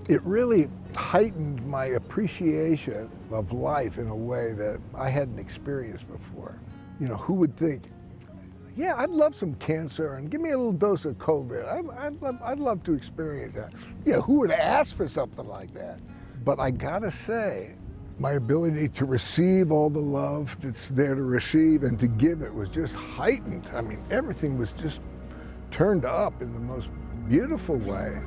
It really heightened my appreciation of life in a way that I hadn't experienced before. You know, who would think, yeah, I'd love some cancer and give me a little dose of COVID. I'd love to experience that. You know, who would ask for something like that? But I gotta say, my ability to receive all the love that's there to receive and to give it was just heightened. I mean, everything was just turned up in the most beautiful way.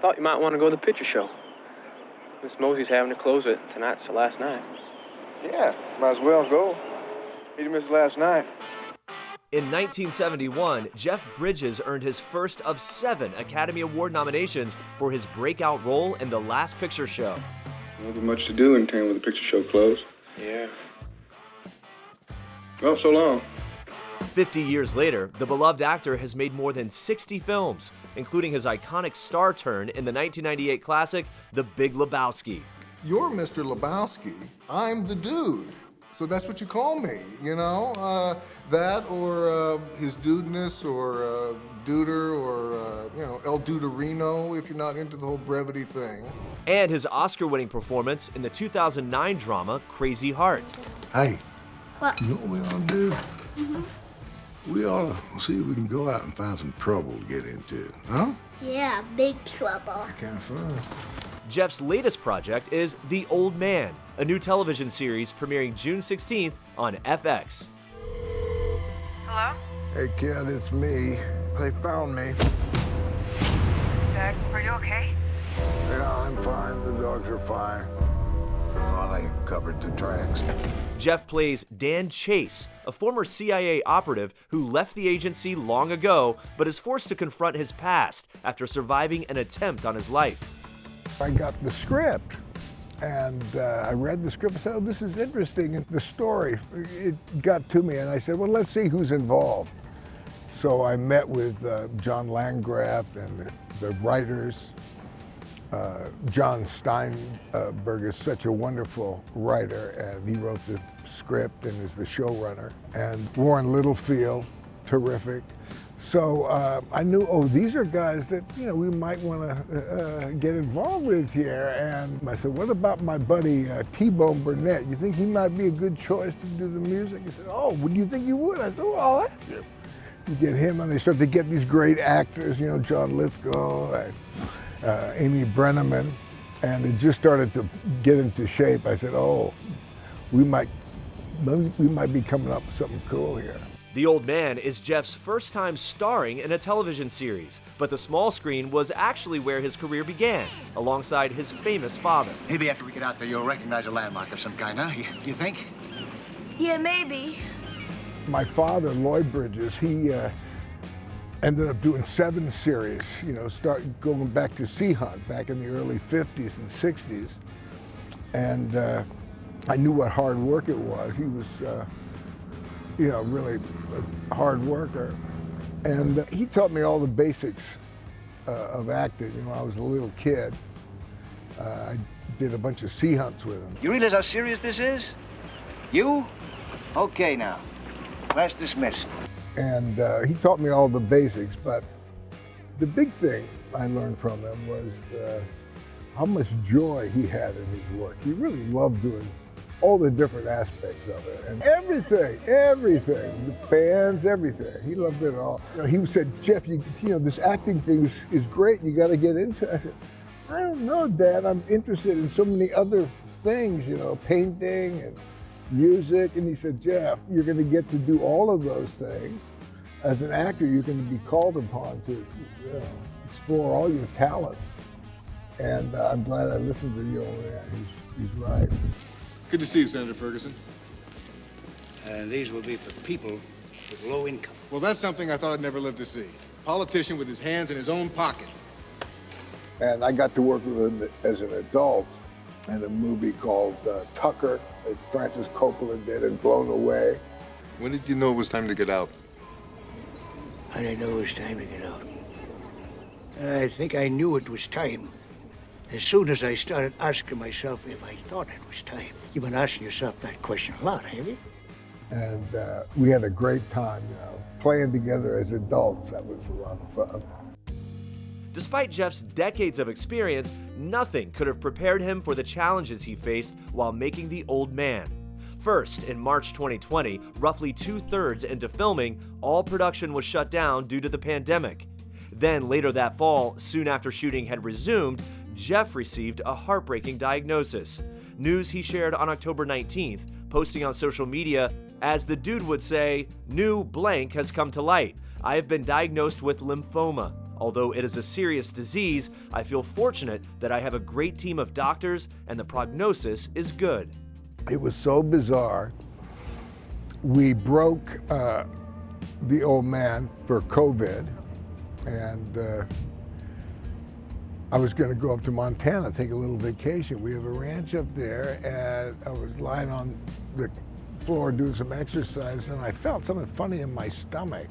Thought you might want to go to the picture show. Miss Mosey's having to close it. Tonight's the last night. Yeah, might as well go. He missed last night. In 1971, Jeff Bridges earned his first of 7 Academy Award nominations for his breakout role in The Last Picture Show. Not much to do in town with the picture show closed. Yeah. Well, so long. 50 years later, the beloved actor has made more than 60 films, including his iconic star turn in the 1998 classic, The Big Lebowski. You're Mr. Lebowski. I'm the dude. So that's what you call me, you know? That or his dudeness or duder or, you know, El Duderino if you're not into the whole brevity thing. And his Oscar-winning performance in the 2009 drama Crazy Heart. Hey, What? you know what we ought to do? We ought to see if we can go out and find some trouble to get into, huh? Yeah, big trouble. Kind of fun. Jeff's latest project is The Old Man, a new television series premiering June 16th on FX. Hello? Hey kid, it's me. They found me. Dad, are you okay? Yeah, I'm fine. The dogs are fine. Thought I covered the tracks. Jeff plays Dan Chase, a former CIA operative who left the agency long ago but is forced to confront his past after surviving an attempt on his life. I got the script, and I read the script and said, oh, this is interesting. And the story, it got to me, and I said, well, let's see who's involved. So I met with John Landgraf and the writers. John Steinberg is such a wonderful writer, and he wrote the script and is the showrunner. And Warren Littlefield, terrific. So I knew, oh, these are guys that, you know, we might want to get involved with here. And I said, what about my buddy T-Bone Burnett? You think he might be a good choice to do the music? He said, oh, would you think you would? I said, well, I'll ask you. You get him, and they start to get these great actors, you know, John Lithgow, and Amy Brenneman, and it just started to get into shape. I said, oh, we might be coming up with something cool here. The Old Man is Jeff's first time starring in a television series, but the small screen was actually where his career began, alongside his famous father. Maybe after we get out there, you'll recognize a landmark of some kind, huh? Do you think? Yeah, maybe. My father, Lloyd Bridges, he ended up doing 7 series, you know, going back to Sea Hunt back in the early 50s and 60s. And I knew what hard work it was. He was, you know, really a hard worker. And he taught me all the basics of acting. You know, I was a little kid. I did a bunch of sea hunts with him. You realize how serious this is? You? Okay, now. Class dismissed. And he taught me all the basics, but the big thing I learned from him was how much joy he had in his work. He really loved doing all the different aspects of it, and everything, the fans, everything. He loved it all. You know, he said, Jeff, you know, this acting thing is great. You got to get into it. I said, I don't know, Dad. I'm interested in so many other things, you know, painting and music. And he said, Jeff, you're going to get to do all of those things. As an actor, you're going to be called upon to, you know, explore all your talents. And I'm glad I listened to the old man. He's right. Good to see you, Senator Ferguson. And these will be for people with low income. Well, that's something I thought I'd never live to see. A politician with his hands in his own pockets. And I got to work with him as an adult in a movie called Tucker that Francis Coppola did and Blown Away. When did you know it was time to get out? I didn't know it was time to get out. I think I knew it was time as soon as I started asking myself if I thought it was time. You've been asking yourself that question a lot, have you? And we had a great time, playing together as adults. That was a lot of fun. Despite Jeff's decades of experience, nothing could have prepared him for the challenges he faced while making The Old Man. First, in March 2020, roughly 2/3 into filming, all production was shut down due to the pandemic. Then later that fall, soon after shooting had resumed, Jeff received a heartbreaking diagnosis. News he shared on October 19th, posting on social media, as the dude would say, "New blank has come to light. I have been diagnosed with lymphoma. Although it is a serious disease, I feel fortunate that I have a great team of doctors and the prognosis is good." It was so bizarre. We broke The Old Man for COVID, and I was going to go up to Montana, take a little vacation. We have a ranch up there, and I was lying on the floor doing some exercise, and I felt something funny in my stomach.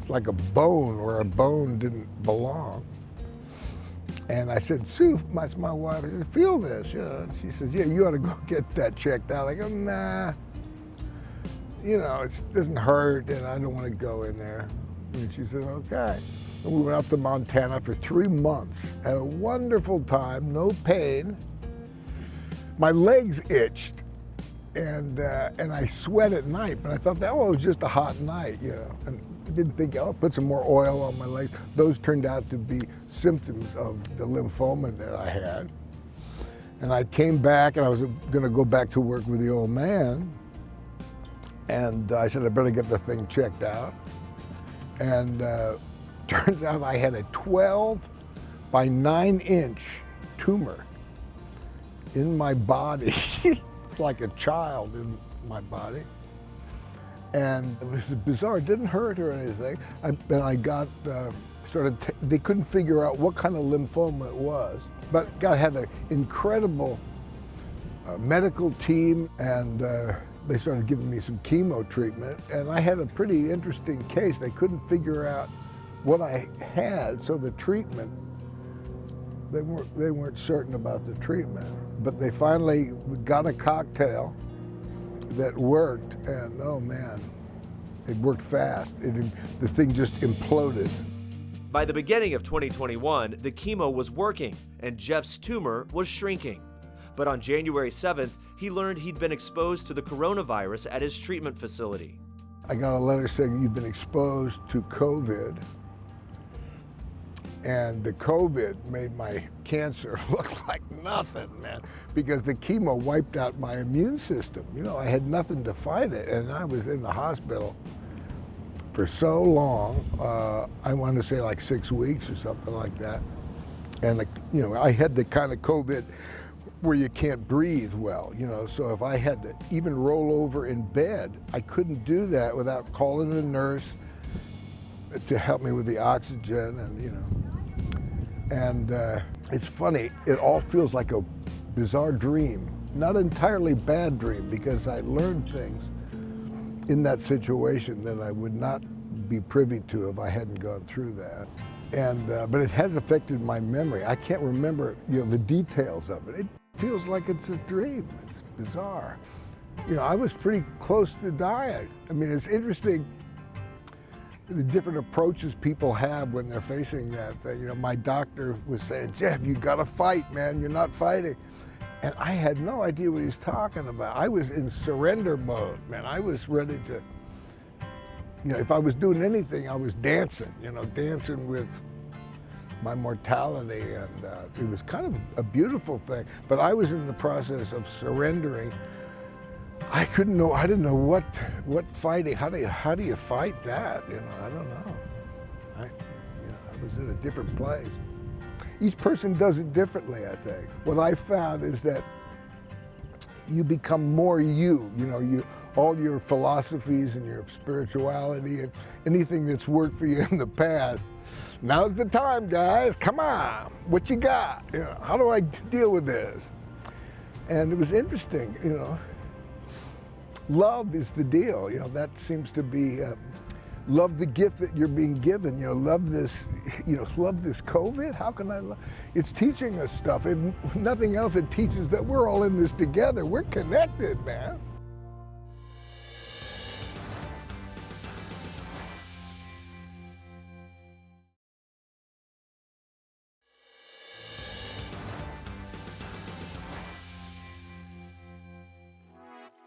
It's like a bone where a bone didn't belong. And I said, "Sue," my wife, I said, "Feel this, She says, "Yeah, you ought to go get that checked out." I go, "Nah, it doesn't hurt, and I don't want to go in there." And she said, "Okay." And we went up to Montana for 3 months. Had a wonderful time, no pain. My legs itched, and I sweat at night, but I thought that was just a hot night, And I didn't think, I'll put some more oil on my legs. Those turned out to be symptoms of the lymphoma that I had. And I came back, and I was going to go back to work with The Old Man. And I said, I better get the thing checked out. And turns out I had a 12 by 9 inch tumor in my body, like a child in my body. And it was bizarre. It didn't hurt or anything. And I got they couldn't figure out what kind of lymphoma it was. But I had an incredible medical team, and they started giving me some chemo treatment. And I had a pretty interesting case. They couldn't figure out what I had, so the treatment, they weren't certain about the treatment. But they finally got a cocktail that worked, and oh man, it worked fast. The thing just imploded. By the beginning of 2021, the chemo was working and Jeff's tumor was shrinking. But on January 7th, he learned he'd been exposed to the coronavirus at his treatment facility. I got a letter saying you've been exposed to COVID, and the COVID made my cancer look like nothing, man, because the chemo wiped out my immune system. I had nothing to fight it, and I was in the hospital for so long. I want to say like 6 weeks or something like that. And, I had the kind of COVID where you can't breathe well, so if I had to even roll over in bed, I couldn't do that without calling a nurse to help me with the oxygen, and it's funny, it all feels like a bizarre dream. Not entirely bad dream, because I learned things in that situation that I would not be privy to if I hadn't gone through that. And but it has affected my memory. I can't remember the details of it. It feels like it's a dream. It's bizarre. I was pretty close to dying. I mean, it's interesting the different approaches people have when they're facing that. My doctor was saying, "Jeff, you gotta fight, man. You're not fighting." And I had no idea what he was talking about. I was in surrender mode, man. I was ready to, if I was doing anything, I was dancing, dancing with my mortality. And it was kind of a beautiful thing. But I was in the process of surrendering. I didn't know what fighting, how do you fight that? I don't know. I was in a different place. Each person does it differently, I think. What I found is that you become more you, all your philosophies and your spirituality and anything that's worked for you in the past. Now's the time, guys, come on, what you got? How do I deal with this? And it was interesting, love is the deal, that seems to be, love the gift that you're being given, love this, love this COVID. How can I love? It's teaching us stuff. If nothing else, it teaches that we're all in this together. We're connected, man.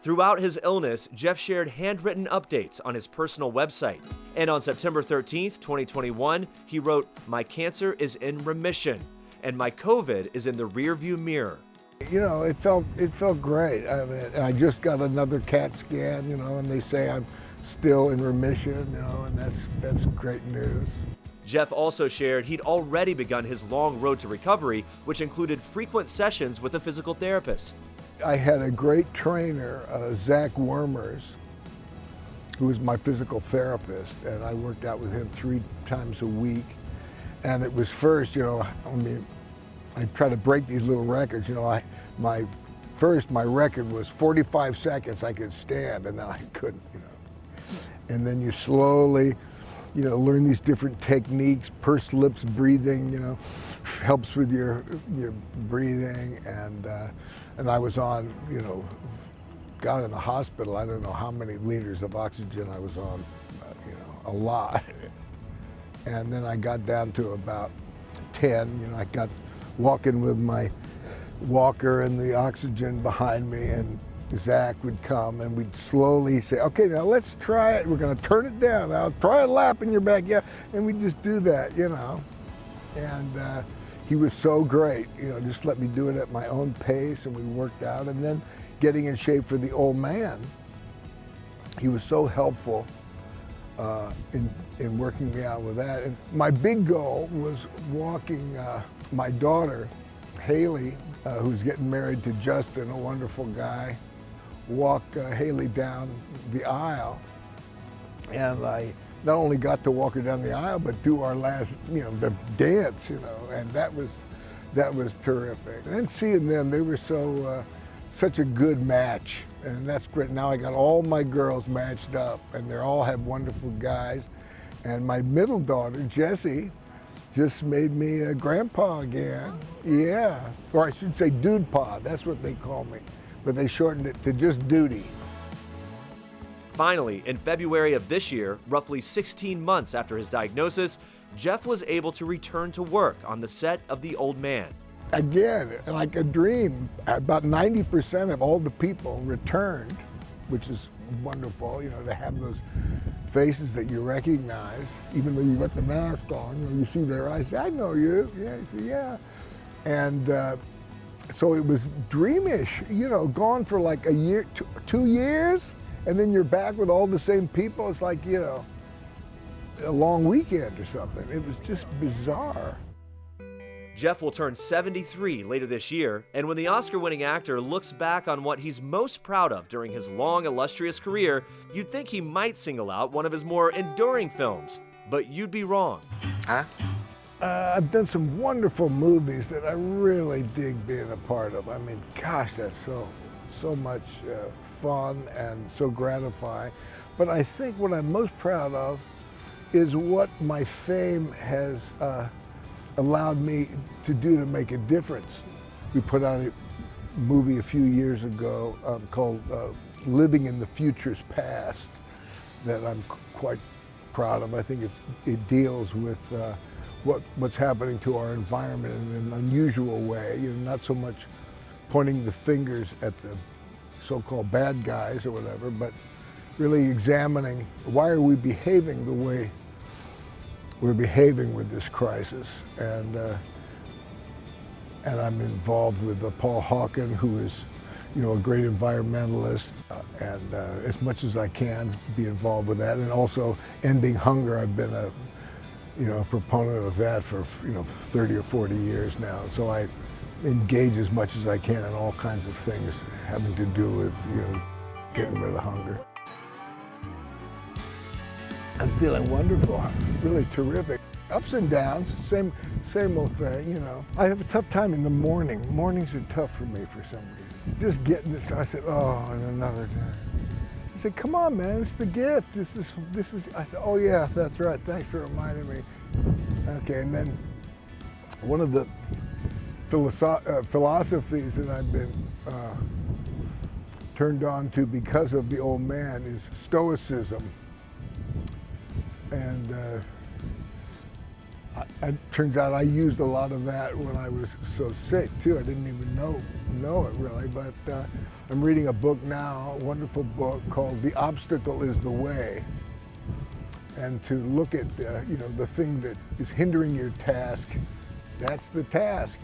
Throughout his illness, Jeff shared handwritten updates on his personal website. And on September 13th, 2021, he wrote, "My cancer is in remission, and my COVID is in the rearview mirror." You know, it felt great. I mean, I just got another CAT scan, you know, and they say I'm still in remission, you know, and that's great news. Jeff also shared he'd already begun his long road to recovery, which included frequent sessions with a physical therapist. I had a great trainer, Zach Wormers, who was my physical therapist, and I worked out with him 3 times a week. And it was first, you know, I mean, I try to break these little records, you know, my record was 45 seconds I could stand, and then I couldn't, you know. And then you slowly, you know, learn these different techniques, pursed lips breathing, you know, helps with your breathing, and I was on, you know, got in the hospital, I don't know how many liters of oxygen I was on, you know, a lot. And then I got down to about 10, you know, I got walking with my walker and the oxygen behind me, and Zach would come and we'd slowly say, okay, now let's try it. We're gonna turn it down. Now try a lap in your backyard. And we'd just do that, you know. And he was so great, you know, just let me do it at my own pace, and we worked out. And then getting in shape for the old man, he was so helpful in working me out with that. And my big goal was walking my daughter, Haley, who's getting married to Justin, a wonderful guy, walk Haley down the aisle. And I not only got to walk her down the aisle, but do our last, you know, the dance, you know, and that was terrific. And then seeing them, they were such a good match, and that's great. Now I got all my girls matched up, and they all have wonderful guys. And my middle daughter, Jessie, just made me a grandpa again. Yeah, or I should say dude pa, that's what they call me. But they shortened it to just Duty. Finally, in February of this year, roughly 16 months after his diagnosis, Jeff was able to return to work on the set of The Old Man. Again, like a dream, about 90% of all the people returned, which is wonderful, you know, to have those faces that you recognize, even though you got the mask on, you know, you see their eyes, say, I know you. Yeah, you say, yeah. And so it was dreamish, you know, gone for like a year, 2 years, and then you're back with all the same people. It's like, you know, a long weekend or something. It was just bizarre. Jeff will turn 73 later this year, and when the Oscar-winning actor looks back on what he's most proud of during his long, illustrious career, you'd think he might single out one of his more enduring films, but you'd be wrong. Huh? I've done some wonderful movies that I really dig being a part of. I mean, gosh, that's so much fun and so gratifying. But I think what I'm most proud of is what my fame has allowed me to do to make a difference. We put out a movie a few years ago called Living in the Future's Past that I'm quite proud of. I think it deals with what's happening to our environment in an unusual way. You know, not so much pointing the fingers at the so-called bad guys or whatever, but really examining why are we behaving the way we're behaving with this crisis. And I'm involved with Paul Hawken, who is, you know, a great environmentalist, and as much as I can be involved with that. And also ending hunger. I've been a proponent of that for, 30 or 40 years now. So I engage as much as I can in all kinds of things having to do with, getting rid of hunger. I'm feeling wonderful, really terrific. Ups and downs, same old thing, I have a tough time in the morning. Mornings are tough for me for some reason. Just getting this, I said, oh, and another day. He said, come on, man, it's the gift. This is, I said, oh yeah, that's right, thanks for reminding me. Okay, and then one of the philosophies that I've been turned on to because of The Old Man is Stoicism. And It turns out I used a lot of that when I was so sick too. I didn't even know it really, but I'm reading a book now, a wonderful book called "The Obstacle Is the Way," and to look at the thing that is hindering your task. That's the task,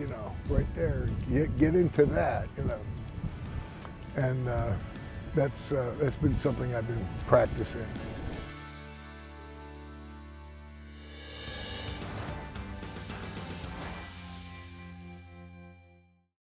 right there. Get into that, and that's been something I've been practicing.